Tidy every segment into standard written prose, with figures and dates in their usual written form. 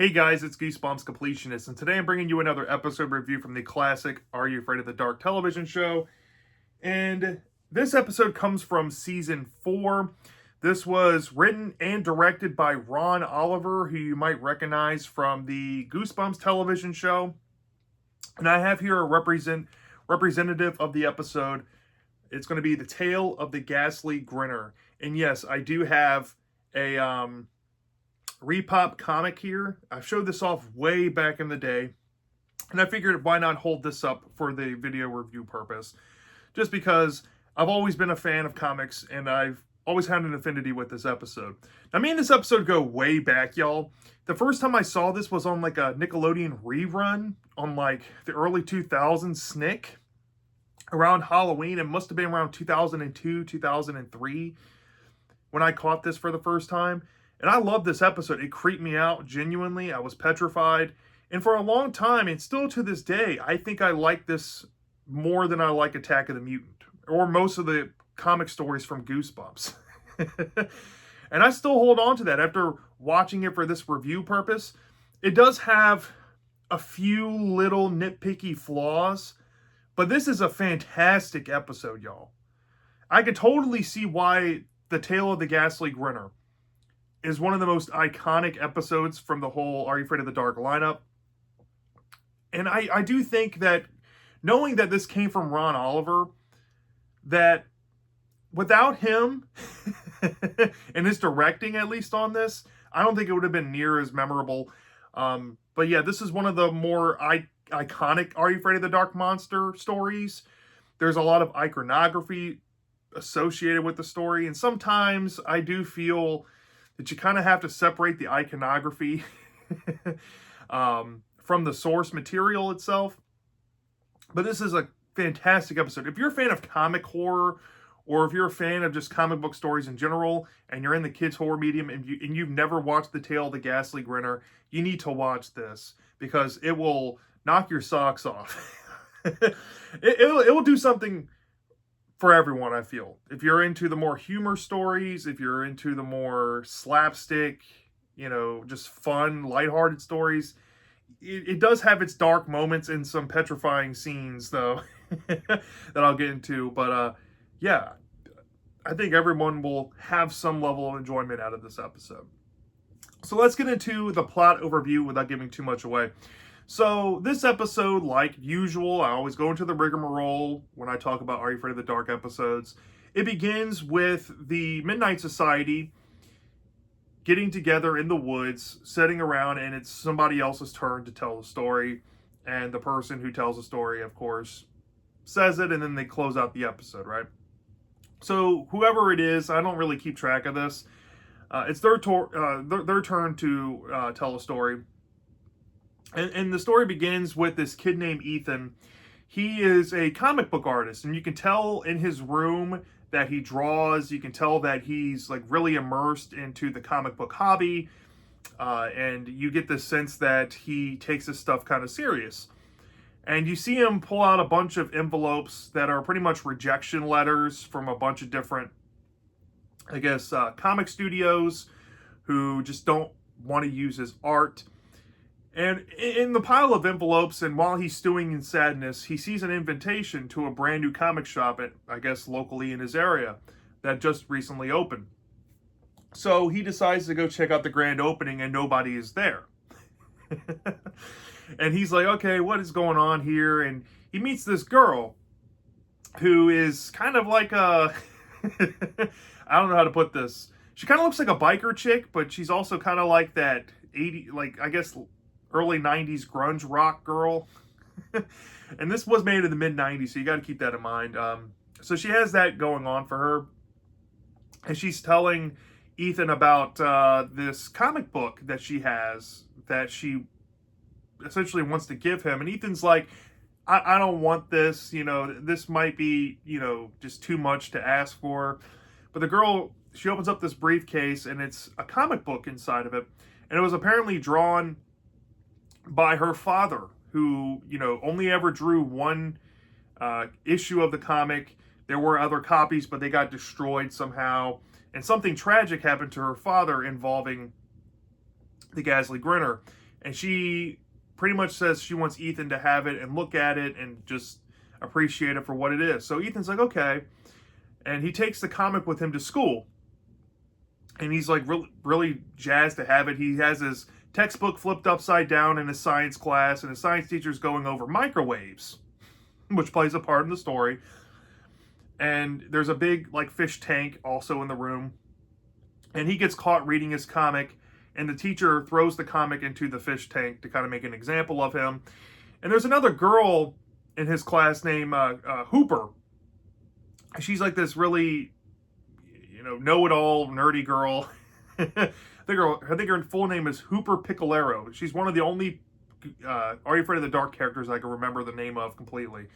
Hey guys, it's Goosebumps Completionist, and today I'm bringing you another episode review from the classic Are You Afraid of the Dark television show. And this episode comes from season 4. This was written and directed by Ron Oliver, who you might recognize from the Goosebumps television show. And I have here a representative of the episode. It's going to be The Tale of the Ghastly Grinner. And yes, I do have a Repop comic here. I showed this off way back in the day, and I figured why not hold this up for the video review purpose, just because I've always been a fan of comics and I've always had an affinity with this episode. Now, me and this episode go way back, y'all. The first time I saw this was on like a Nickelodeon rerun on like the early 2000s Snick around Halloween. It must have been around 2002, 2003 when I caught this for the first time. And I love this episode. It creeped me out, genuinely. I was petrified. And for a long time, and still to this day, I think I like this more than I like Attack of the Mutant, or most of the comic stories from Goosebumps. And I still hold on to that after watching it for this review purpose. It does have a few little nitpicky flaws, but this is a fantastic episode, y'all. I could totally see why The Tale of the Ghastly Grinner is one of the most iconic episodes from the whole Are You Afraid of the Dark lineup. And I do think that, knowing that this came from Ron Oliver, that without him and his directing, at least on this, I don't think it would have been near as memorable. But yeah, this is one of the more iconic Are You Afraid of the Dark monster stories. There's a lot of iconography associated with the story, and sometimes I do feel that you kind of have to separate the iconography from the source material itself. But this is a fantastic episode. If you're a fan of comic horror, or if you're a fan of just comic book stories in general, and you're in the kids' horror medium, and you've never watched The Tale of the Ghastly Grinner, you need to watch this, because it will knock your socks off. it will do something for everyone, I feel. If you're into the more humor stories, if you're into the more slapstick, just fun, lighthearted stories, it does have its dark moments and some petrifying scenes, though, that I'll get into. But yeah, I think everyone will have some level of enjoyment out of this episode. So let's get into the plot overview without giving too much away. So this episode, like usual, I always go into the rigmarole when I talk about Are You Afraid of the Dark episodes. It begins with the Midnight Society getting together in the woods, sitting around, and it's somebody else's turn to tell the story. And the person who tells the story, of course, says it, and then they close out the episode, right? So whoever it is, I don't really keep track of this. It's their turn to tell a story. And the story begins with this kid named Ethan. He is a comic book artist, and you can tell in his room that he draws. You can tell that he's like really immersed into the comic book hobby, and you get the sense that he takes this stuff kind of serious. And you see him pull out a bunch of envelopes that are pretty much rejection letters from a bunch of different, I guess, comic studios who just don't want to use his art. And in the pile of envelopes, and while he's stewing in sadness, he sees an invitation to a brand new comic shop at, I guess, locally in his area that just recently opened. So he decides to go check out the grand opening, and nobody is there. And he's like, okay, what is going on here? And he meets this girl who is kind of like a, I don't know how to put this. She kind of looks like a biker chick, but she's also kind of like that I guess, early 90s grunge rock girl. And this was made in the mid 90s, so you got to keep that in mind. So she has that going on for her, and she's telling Ethan about this comic book that she has that she essentially wants to give him. And Ethan's like, I don't want this, this might be, just too much to ask for. But the girl, she opens up this briefcase, and it's a comic book inside of it. And it was apparently drawn by her father, who, only ever drew one issue of the comic. There were other copies, but they got destroyed somehow. And something tragic happened to her father involving the Ghastly Grinner. And she pretty much says she wants Ethan to have it and look at it and just appreciate it for what it is. So Ethan's like, okay. And he takes the comic with him to school. And he's like really jazzed to have it. He has his textbook flipped upside down in his science class, and his science teacher's going over microwaves, which plays a part in the story. And there's a big like fish tank also in the room. And he gets caught reading his comic, and the teacher throws the comic into the fish tank to kind of make an example of him. And there's another girl in his class named Hooper. She's like this really, know-it-all nerdy girl. I think her full name is Hooper Piccolero. She's one of the only Are You Afraid of the Dark characters I can remember the name of completely.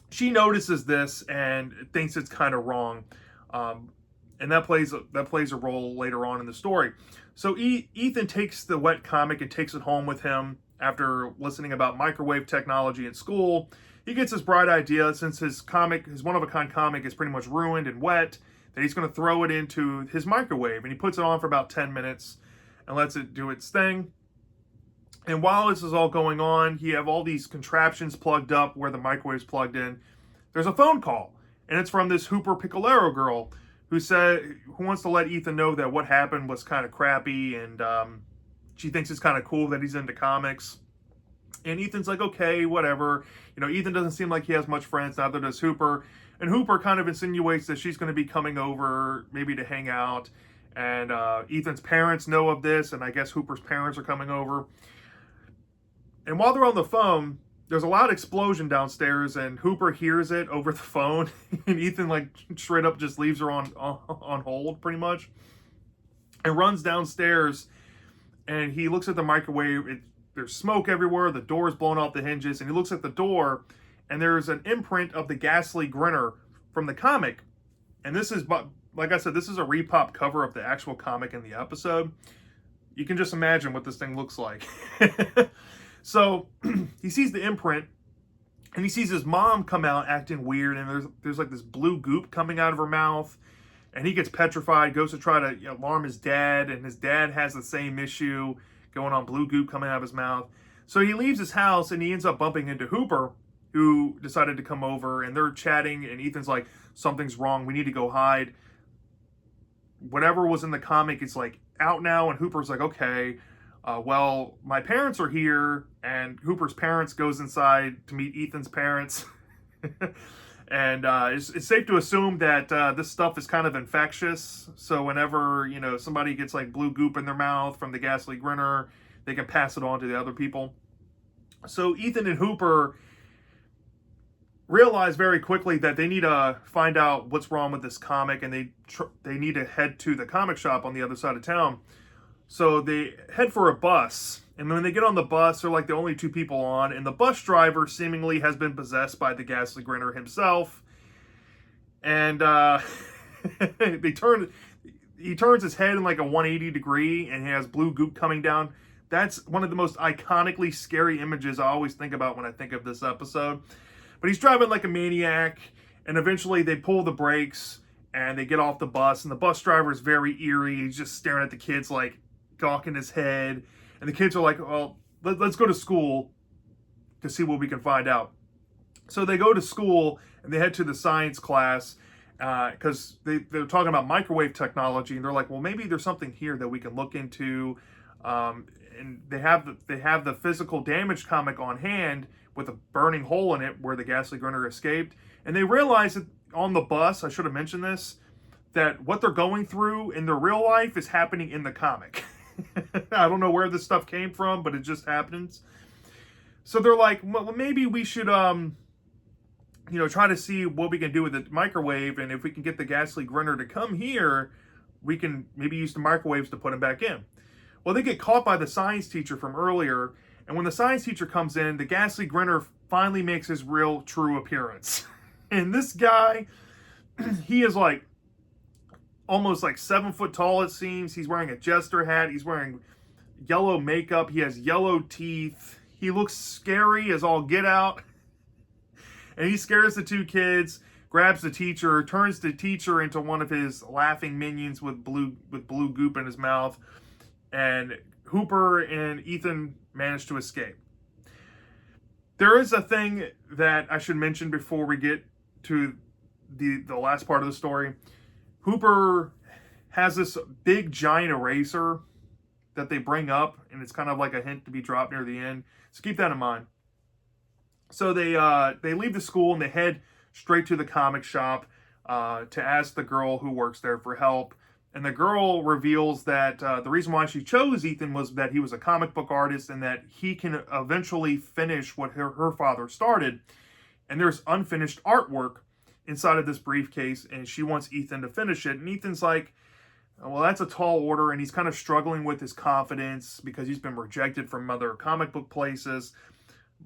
She notices this and thinks it's kind of wrong. And that plays a role later on in the story. So Ethan takes the wet comic and takes it home with him after listening about microwave technology in school. He gets this bright idea, since his one-of-a-kind comic is pretty much ruined and wet, that he's going to throw it into his microwave. And he puts it on for about 10 minutes and lets it do its thing. And while this is all going on, you have all these contraptions plugged up where the microwave's plugged in. There's a phone call, and it's from this Hooper Piccolero girl who wants to let Ethan know that what happened was kind of crappy, and she thinks it's kind of cool that he's into comics. And Ethan's like, okay, whatever. Ethan doesn't seem like he has much friends, neither does Hooper. And Hooper kind of insinuates that she's going to be coming over, maybe to hang out. And Ethan's parents know of this, and I guess Hooper's parents are coming over. And while they're on the phone, there's a loud explosion downstairs, and Hooper hears it over the phone. And Ethan, like, straight up just leaves her on hold, pretty much. And runs downstairs, and he looks at the microwave. There's smoke everywhere. The door's blown off the hinges. And he looks at the door, and there's an imprint of the Ghastly Grinner from the comic. And this is, like I said, this is a repop cover of the actual comic in the episode. You can just imagine what this thing looks like. So he sees the imprint, and he sees his mom come out acting weird, and there's like this blue goop coming out of her mouth. And he gets petrified, goes to try to alarm his dad, and his dad has the same issue going on, blue goop coming out of his mouth. So he leaves his house, and he ends up bumping into Hooper, who decided to come over, and they're chatting, and Ethan's like, something's wrong, we need to go hide. Whatever was in the comic is like out now, and Hooper's like, okay, well, my parents are here, and Hooper's parents goes inside to meet Ethan's parents. And it's safe to assume that this stuff is kind of infectious. So whenever, somebody gets like blue goop in their mouth from the Ghastly Grinner, they can pass it on to the other people. So Ethan and Hooper realize very quickly that they need to find out what's wrong with this comic, and they need to head to the comic shop on the other side of town. So they head for a bus, and when they get on the bus, they're like the only two people on, and the bus driver seemingly has been possessed by the Ghastly Grinner himself. And he turns his head in like a 180 degree, and he has blue goop coming down. That's one of the most iconically scary images I always think about when I think of this episode. But he's driving like a maniac, and eventually they pull the brakes, and they get off the bus, and the bus driver is very eerie. He's just staring at the kids like gawking his head, and the kids are like, well, let's go to school to see what we can find out. So they go to school, and they head to the science class, because they're talking about microwave technology, and they're like, well, maybe there's something here that we can look into. And they have the physical damage comic on hand with a burning hole in it where the Ghastly Grinner escaped. And they realize that on the bus, I should have mentioned this, that what they're going through in their real life is happening in the comic. I don't know where this stuff came from, but it just happens. So they're like, well, maybe we should, try to see what we can do with the microwave, and if we can get the Ghastly Grinner to come here, we can maybe use the microwaves to put him back in. Well, they get caught by the science teacher from earlier, and when the science teacher comes in, the Ghastly Grinner finally makes his real, true appearance. And this guy, he is like almost like 7 foot tall, it seems. He's wearing a jester hat. He's wearing yellow makeup. He has yellow teeth. He looks scary as all get out. And he scares the two kids, grabs the teacher, turns the teacher into one of his laughing minions with blue goop in his mouth. and Hooper and Ethan manage to escape. There is a thing that I should mention before we get to the last part of the story. Hooper has this big giant eraser that they bring up, and it's kind of like a hint to be dropped near the end. So keep that in mind. So they leave the school and they head straight to the comic shop to ask the girl who works there for help. And the girl reveals that the reason why she chose Ethan was that he was a comic book artist and that he can eventually finish what her father started. And there's unfinished artwork inside of this briefcase, and she wants Ethan to finish it. And Ethan's like, well, that's a tall order, and he's kind of struggling with his confidence because he's been rejected from other comic book places.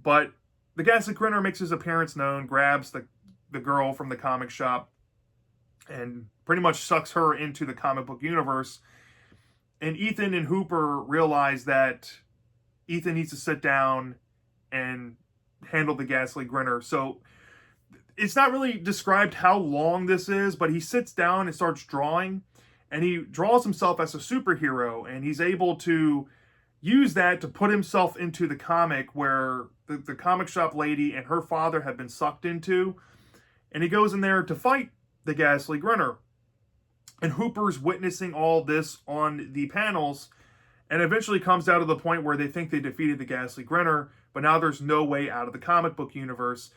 But the Ghastly Grinner makes his appearance known, grabs the girl from the comic shop, and pretty much sucks her into the comic book universe. And Ethan and Hooper realize that Ethan needs to sit down and handle the Ghastly Grinner. So it's not really described how long this is, but he sits down and starts drawing, and he draws himself as a superhero, and he's able to use that to put himself into the comic where the comic shop lady and her father have been sucked into, and he goes in there to fight the Ghastly Grinner. And Hooper's witnessing all this on the panels, and eventually comes out to the point where they think they defeated the Ghastly Grinner, but now there's no way out of the comic book universe.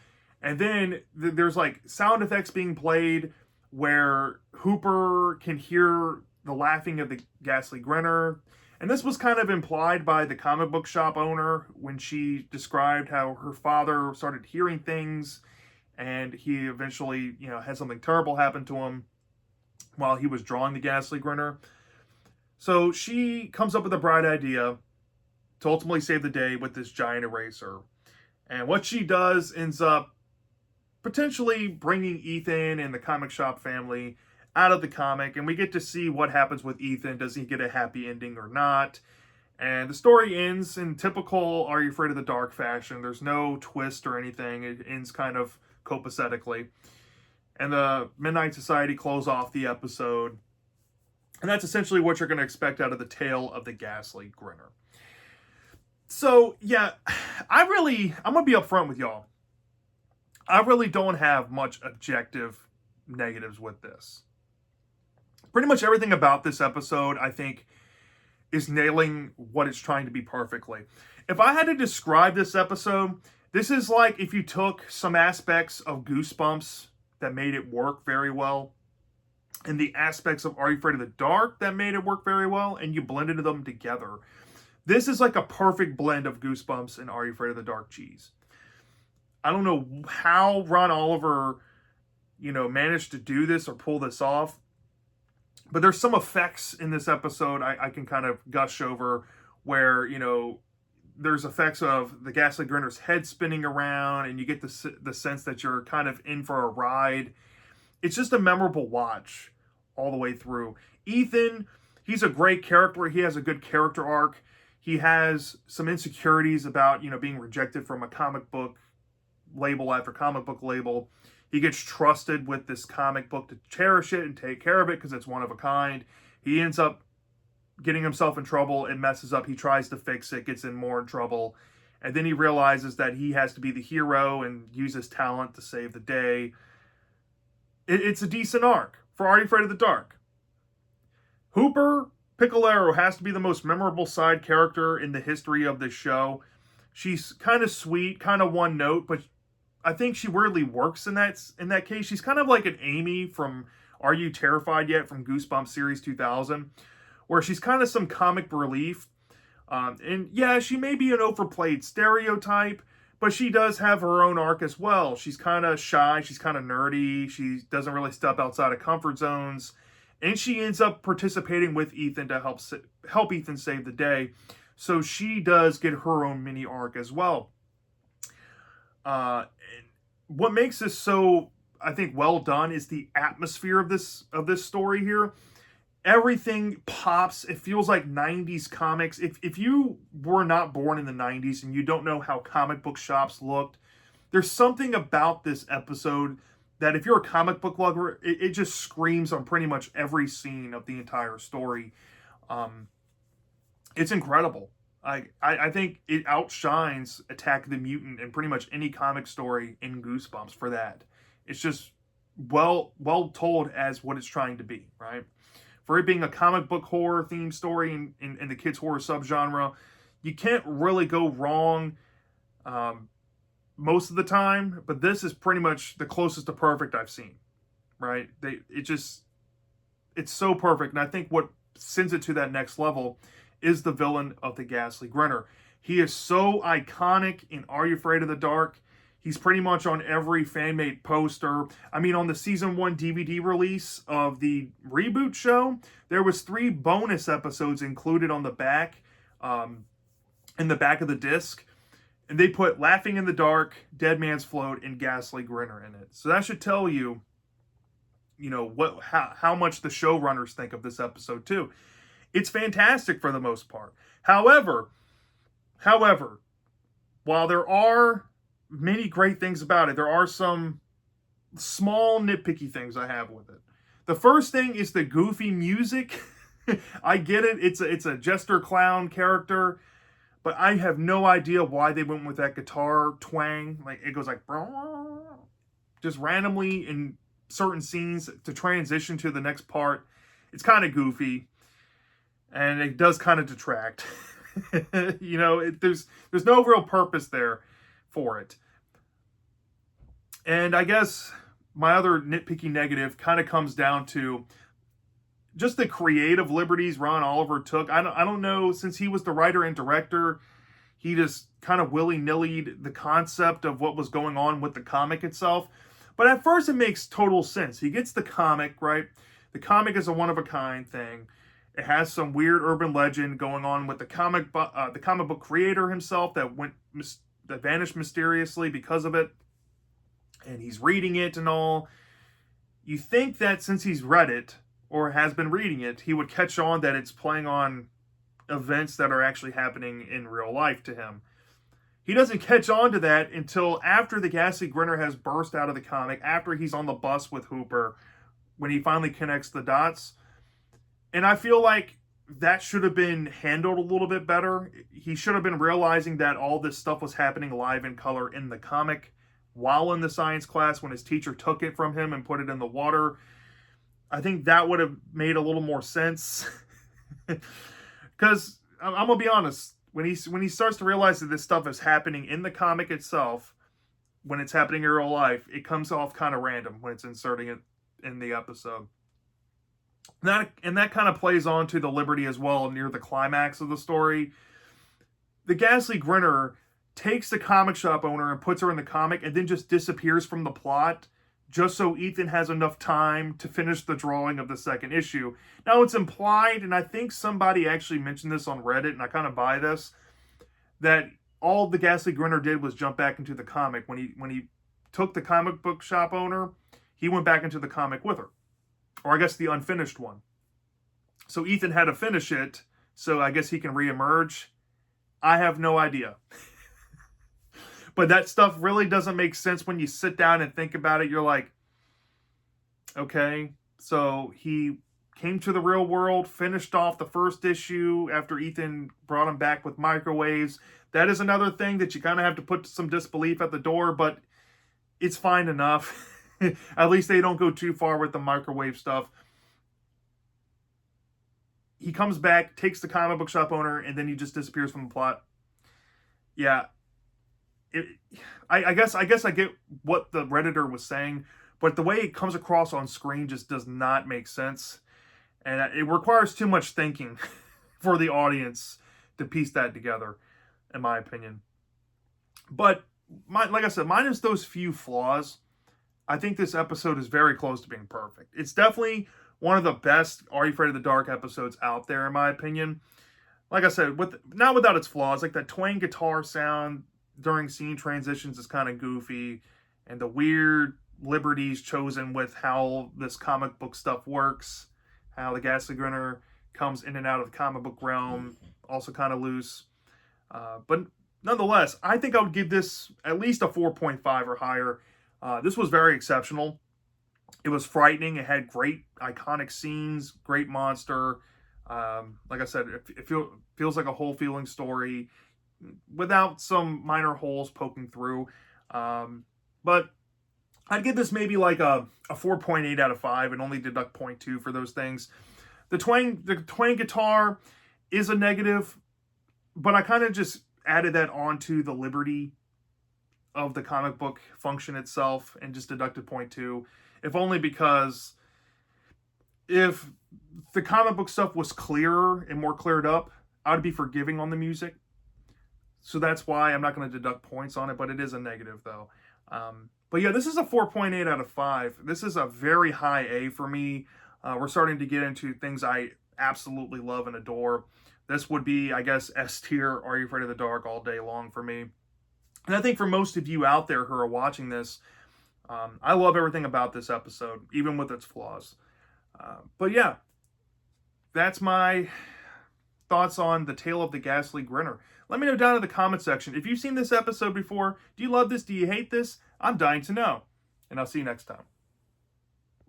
And then there's like sound effects being played where Hooper can hear the laughing of the Ghastly Grinner. And this was kind of implied by the comic book shop owner when she described how her father started hearing things, and he eventually, had something terrible happen to him while he was drawing the Ghastly Grinner. So she comes up with a bright idea to ultimately save the day with this giant eraser. And what she does ends up potentially bringing Ethan and the comic shop family out of the comic, and we get to see what happens with Ethan. Does he get a happy ending or not? And the story ends in typical Are You Afraid of the Dark fashion. There's no twist or anything. It ends kind of copacetically. And the Midnight Society close off the episode. And that's essentially what you're going to expect out of the tale of the Ghastly Grinner. So, yeah, I'm going to be upfront with y'all. I really don't have much objective negatives with this. Pretty much everything about this episode, I think, is nailing what it's trying to be perfectly. If I had to describe this episode, this is like if you took some aspects of Goosebumps that made it work very well, and the aspects of Are You Afraid of the Dark that made it work very well, and you blended them together. This is like a perfect blend of Goosebumps and Are You Afraid of the Dark cheese. I don't know how Ron Oliver, managed to do this or pull this off, but there's some effects in this episode I can kind of gush over where, there's effects of the Ghastly Grinner's head spinning around, and you get the sense that you're kind of in for a ride. It's just a memorable watch all the way through. Ethan, he's a great character. He has a good character arc. He has some insecurities about, being rejected from a comic book label after comic book label. He gets trusted with this comic book to cherish it and take care of it because it's one of a kind. He ends up getting himself in trouble and messes up. He tries to fix it, gets in more trouble. And then he realizes that he has to be the hero and use his talent to save the day. It's a decent arc for Are You Afraid of the Dark? Hooper Piccolero has to be the most memorable side character in the history of this show. She's kind of sweet, kind of one note, but I think she weirdly works in that case. She's kind of like an Amy from Are You Terrified Yet from Goosebumps Series 2000, where she's kind of some comic relief. And yeah, she may be an overplayed stereotype, but she does have her own arc as well. She's kind of shy, she's kind of nerdy, she doesn't really step outside of comfort zones, and she ends up participating with Ethan to help Ethan save the day. So she does get her own mini arc as well. What makes this so, I think, well done is the atmosphere of this story here. Everything pops. It feels like 90s comics. If you were not born in the 90s and you don't know how comic book shops looked, there's something about this episode that if you're a comic book lover, it just screams on pretty much every scene of the entire story. It's incredible. I think it outshines Attack of the Mutant and pretty much any comic story in Goosebumps for that. It's just well told as what it's trying to be, right? For it being a comic book horror theme story in the kids horror subgenre, you can't really go wrong um, most of the time. But this is pretty much the closest to perfect I've seen, right? It's so perfect, and I think what sends it to that next level is the villain of the Ghastly Grinner. He is so iconic in Are You Afraid of the Dark? He's pretty much on every fan-made poster. I mean, on the season 1 DVD release of the reboot show, there was 3 bonus episodes included on the back, in the back of the disc. And they put Laughing in the Dark, Dead Man's Float, and Ghastly Grinner in it. So that should tell you, how much the showrunners think of this episode too. It's fantastic for the most part. However, while there are many great things about it, there are some small nitpicky things I have with it. The first thing is the goofy music. I get it. It's a jester clown character, but I have no idea why they went with that guitar twang. Like it goes like just randomly in certain scenes to transition to the next part. It's kind of goofy, and it does kind of detract. There's no real purpose there for it. And I guess my other nitpicky negative kind of comes down to just the creative liberties Ron Oliver took. I don't know, since he was the writer and director, he just kind of willy-nilly'd the concept of what was going on with the comic itself. But at first it makes total sense. He gets the comic, right? The comic is a one-of-a-kind thing. It has some weird urban legend going on with the comic book creator himself that vanished mysteriously because of it. And he's reading it and all. You think that since he's read it, or has been reading it, he would catch on that it's playing on events that are actually happening in real life to him. He doesn't catch on to that until after the Ghastly Grinner has burst out of the comic, after he's on the bus with Hooper, when he finally connects the dots. And I feel like that should have been handled a little bit better. He should have been realizing that all this stuff was happening live in color in the comic while in the science class when his teacher took it from him and put it in the water. I think that would have made a little more sense. Because I'm going to be honest, when he starts to realize that this stuff is happening in the comic itself, when it's happening in real life, it comes off kind of random when it's inserting it in the episode. And that kind of plays on to the liberty as well near the climax of the story. The Ghastly Grinner takes the comic shop owner and puts her in the comic and then just disappears from the plot just so Ethan has enough time to finish the drawing of the second issue. Now, it's implied, and I think somebody actually mentioned this on Reddit, and I kind of buy this, that all the Ghastly Grinner did was jump back into the comic. When he took the comic book shop owner, he went back into the comic with her. Or I guess the unfinished one. So Ethan had to finish it, so I guess he can reemerge. I have no idea. But that stuff really doesn't make sense when you sit down and think about it. You're like, okay, so he came to the real world, finished off the first issue after Ethan brought him back with microwaves. That is another thing that you kind of have to put some disbelief at the door, but it's fine enough. At least they don't go too far with the microwave stuff. He comes back, takes the comic book shop owner, and then he just disappears from the plot. Yeah. I guess I get what the Redditor was saying, but the way it comes across on screen just does not make sense. And it requires too much thinking for the audience to piece that together, in my opinion. But, like I said, minus those few flaws, I think this episode is very close to being perfect. It's definitely one of the best Are You Afraid of the Dark episodes out there, in my opinion. Like I said, not without its flaws, like that twang guitar sound during scene transitions is kind of goofy, and the weird liberties chosen with how this comic book stuff works, how the Ghastly Grinner comes in and out of the comic book realm, also kind of loose. But nonetheless, I think I would give this at least a 4.5 or higher. This was very exceptional. It was frightening. It had great iconic scenes, great monster. Like I said, it feels like a whole feeling story without some minor holes poking through. But I'd give this maybe like a 4.8 out of 5 and only deduct 0.2 for those things. The twang guitar is a negative, but I kind of just added that onto the liberty of the comic book function itself and just deducted 0.2, if only because if the comic book stuff was clearer and more cleared up, I would be forgiving on the music. So that's why I'm not going to deduct points on it, but it is a negative though. But yeah, this is a 4.8 out of 5. This is a very high A for me. We're starting to get into things I absolutely love and adore. This would be, I guess, S tier, Are You Afraid of the Dark all day long for me. And I think for most of you out there who are watching this, I love everything about this episode, even with its flaws. But yeah, that's my thoughts on The Tale of the Ghastly Grinner. Let me know down in the comment section. If you've seen this episode before, do you love this? Do you hate this? I'm dying to know. And I'll see you next time.